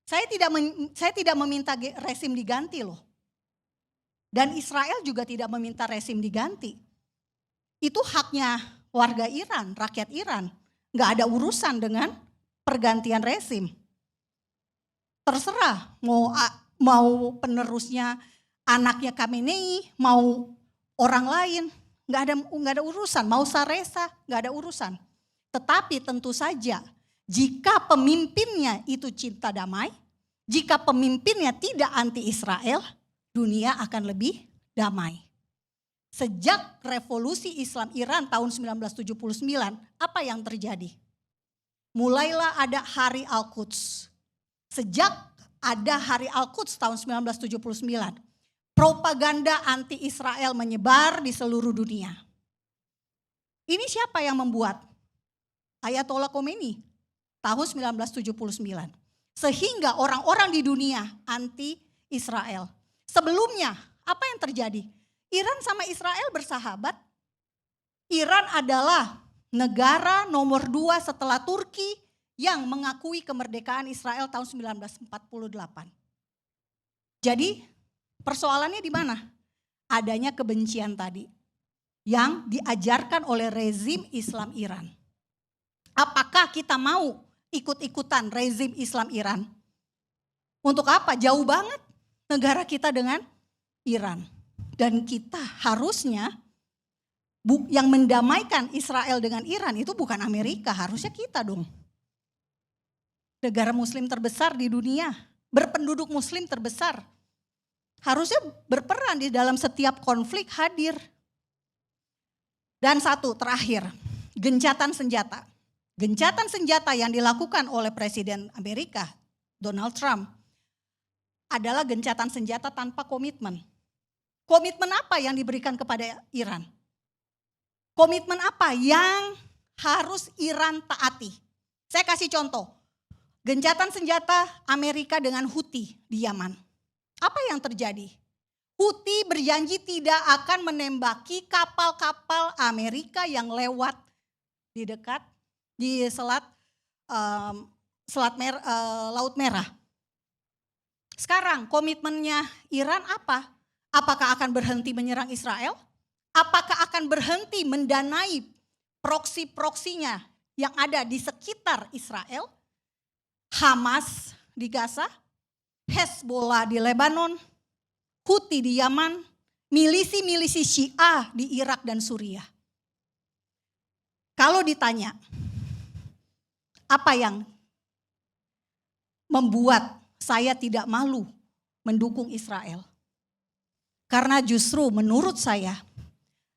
Saya tidak meminta rezim diganti loh. Dan Israel juga tidak meminta rezim diganti. Itu haknya warga Iran, rakyat Iran. Nggak ada urusan dengan pergantian rezim. Terserah mau penerusnya anaknya Khamenei, mau orang lain, nggak ada urusan. Mau Saresa, nggak ada urusan. Tetapi tentu saja jika pemimpinnya itu cinta damai, jika pemimpinnya tidak anti Israel, dunia akan lebih damai. Sejak revolusi Islam Iran tahun 1979, apa yang terjadi? Mulailah ada Hari Al-Quds. Sejak ada Hari Al-Quds tahun 1979, propaganda anti-Israel menyebar di seluruh dunia. Ini siapa yang membuat? Ayatollah Khomeini tahun 1979. Sehingga orang-orang di dunia anti-Israel. Sebelumnya apa yang terjadi? Iran sama Israel bersahabat. Iran adalah negara nomor 2 setelah Turki yang mengakui kemerdekaan Israel tahun 1948. Jadi persoalannya di mana? Adanya kebencian tadi yang diajarkan oleh rezim Islam Iran. Apakah kita mau ikut-ikutan rezim Islam Iran? Untuk apa? Jauh banget negara kita dengan Iran. Dan kita harusnya yang mendamaikan Israel dengan Iran itu bukan Amerika, harusnya kita dong. Negara muslim terbesar di dunia, berpenduduk muslim terbesar. Harusnya berperan di dalam setiap konflik hadir. Dan satu terakhir, gencatan senjata. Gencatan senjata yang dilakukan oleh Presiden Amerika, Donald Trump, adalah gencatan senjata tanpa komitmen. Komitmen apa yang diberikan kepada Iran? Komitmen apa yang harus Iran taati? Saya kasih contoh. Gencatan senjata Amerika dengan Houthi di Yaman. Apa yang terjadi? Houthi berjanji tidak akan menembaki kapal-kapal Amerika yang lewat di dekat di Laut Merah. Sekarang komitmennya Iran apa? Apakah akan berhenti menyerang Israel? Apakah akan berhenti mendanai proksi-proksinya yang ada di sekitar Israel? Hamas di Gaza, Hezbollah di Lebanon, Houthi di Yaman, milisi-milisi Syiah di Irak dan Suriah. Kalau ditanya, apa yang membuat saya tidak malu mendukung Israel? Karena justru menurut saya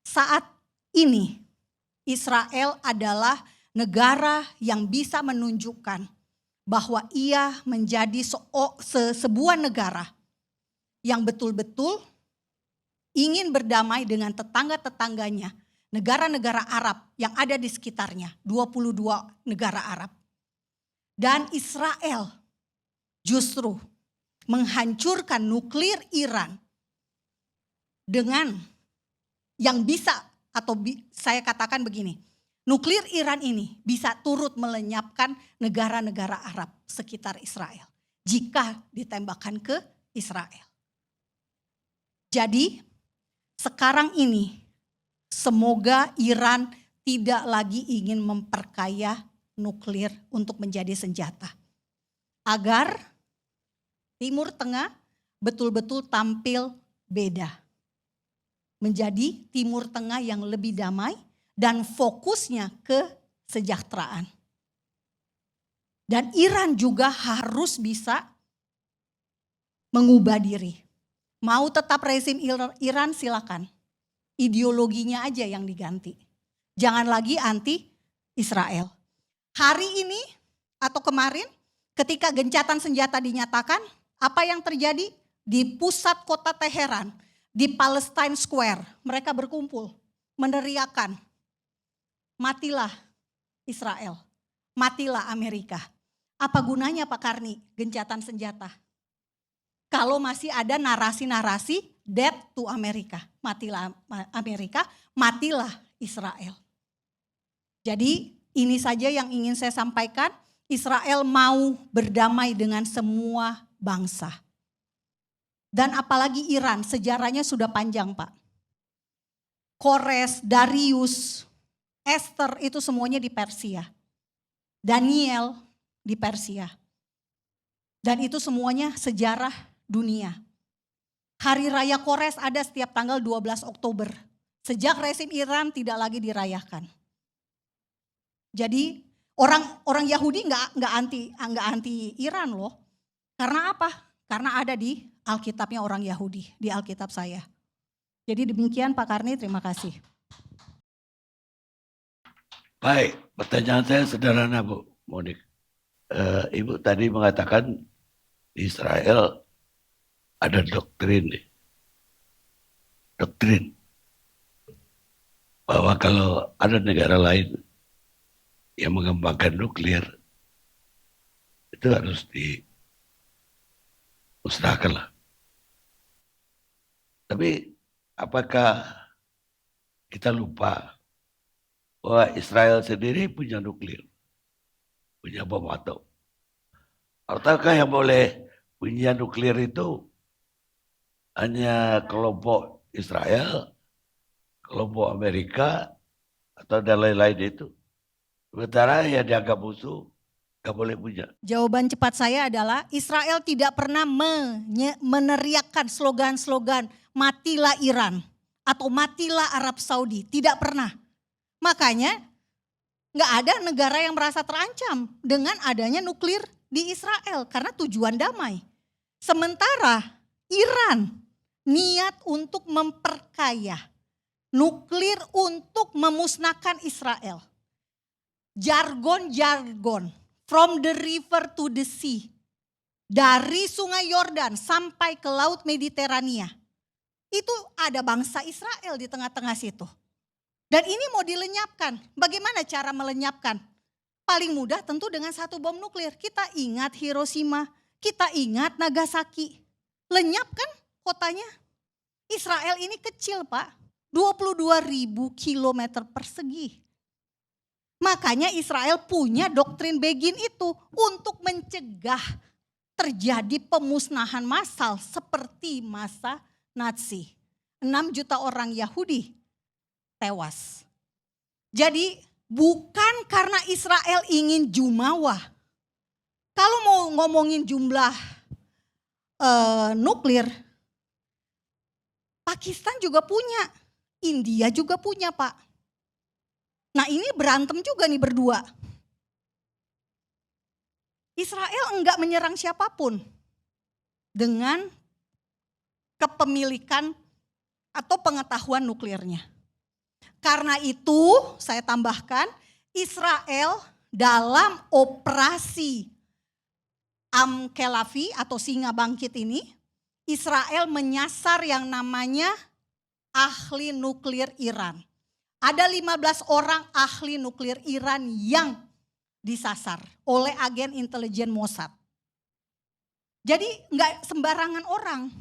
saat ini Israel adalah negara yang bisa menunjukkan bahwa ia menjadi sebuah negara yang betul-betul ingin berdamai dengan tetangga-tetangganya, negara-negara Arab yang ada di sekitarnya, 22 negara Arab. Dan Israel justru menghancurkan nuklir Iran dengan yang bisa, atau saya katakan begini, nuklir Iran ini bisa turut melenyapkan negara-negara Arab sekitar Israel jika ditembakkan ke Israel. Jadi sekarang ini semoga Iran tidak lagi ingin memperkaya nuklir untuk menjadi senjata. Agar Timur Tengah betul-betul tampil beda. Menjadi Timur Tengah yang lebih damai dan fokusnya ke kesejahteraan. Dan Iran juga harus bisa mengubah diri. Mau tetap rezim Iran silakan. Ideologinya aja yang diganti. Jangan lagi anti Israel. Hari ini atau kemarin ketika gencatan senjata dinyatakan, apa yang terjadi? Di pusat kota Teheran, di Palestine Square, mereka berkumpul meneriakan, matilah Israel, matilah Amerika. Apa gunanya Pak Karni gencatan senjata? Kalau masih ada narasi-narasi death to Amerika, matilah Amerika, matilah Israel. Jadi ini saja yang ingin saya sampaikan. Israel mau berdamai dengan semua bangsa. Dan apalagi Iran, sejarahnya sudah panjang Pak. Kores, Darius, Esther itu semuanya di Persia. Daniel di Persia. Dan itu semuanya sejarah dunia. Hari Raya Kores ada setiap tanggal 12 Oktober. Sejak rezim Iran tidak lagi dirayakan. Jadi orang Yahudi nggak anti Iran loh. Karena apa? Karena ada di Alkitabnya orang Yahudi, di Alkitab saya. Jadi demikian Pak Karni, terima kasih. Baik, pertanyaan saya sederhana Bu Monik. Ibu tadi mengatakan di Israel ada doktrin bahwa kalau ada negara lain yang mengembangkan nuklir itu harus dimusnahkan lah. Tapi apakah kita lupa bahwa Israel sendiri punya nuklir, punya bom atom? Ataukah yang boleh punya nuklir itu hanya kelompok Israel, kelompok Amerika, atau dan lain-lain itu? Sementara yang dianggap musuh gak boleh punya. Jawaban cepat saya adalah Israel tidak pernah meneriakkan slogan-slogan matilah Iran atau matilah Arab Saudi. Tidak pernah. Makanya gak ada negara yang merasa terancam dengan adanya nuklir di Israel karena tujuan damai. Sementara Iran niat untuk memperkaya nuklir untuk memusnahkan Israel. Jargon from the river to the sea. Dari sungai Yordan sampai ke laut Mediterania. Itu ada bangsa Israel di tengah-tengah situ. Dan ini mau dilenyapkan. Bagaimana cara melenyapkan? Paling mudah tentu dengan satu bom nuklir. Kita ingat Hiroshima, kita ingat Nagasaki. Lenyapkan kotanya. Israel ini kecil Pak. 22.000 kilometer persegi. Makanya Israel punya doktrin Begin itu untuk mencegah terjadi pemusnahan massal seperti masa Nazi. 6 juta orang Yahudi tewas. Jadi bukan karena Israel ingin jumawa. Kalau mau ngomongin jumlah nuklir, Pakistan juga punya, India juga punya Pak. Nah ini berantem juga nih berdua. Israel enggak menyerang siapapun dengan kepemilikan atau pengetahuan nuklirnya. Karena itu saya tambahkan Israel dalam operasi Am-Kelavi atau Singa Bangkit ini, Israel menyasar yang namanya ahli nuklir Iran. Ada 15 orang ahli nuklir Iran yang disasar oleh agen intelijen Mossad. Jadi enggak sembarangan orang,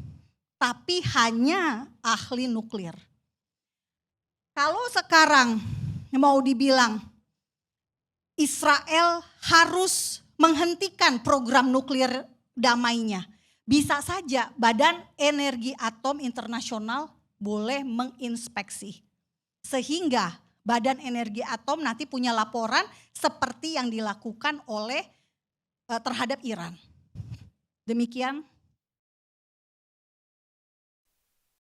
tapi hanya ahli nuklir. Kalau sekarang mau dibilang Israel harus menghentikan program nuklir damainya, bisa saja Badan Energi Atom Internasional boleh menginspeksi. Sehingga Badan Energi Atom nanti punya laporan seperti yang dilakukan oleh terhadap Iran. Demikian.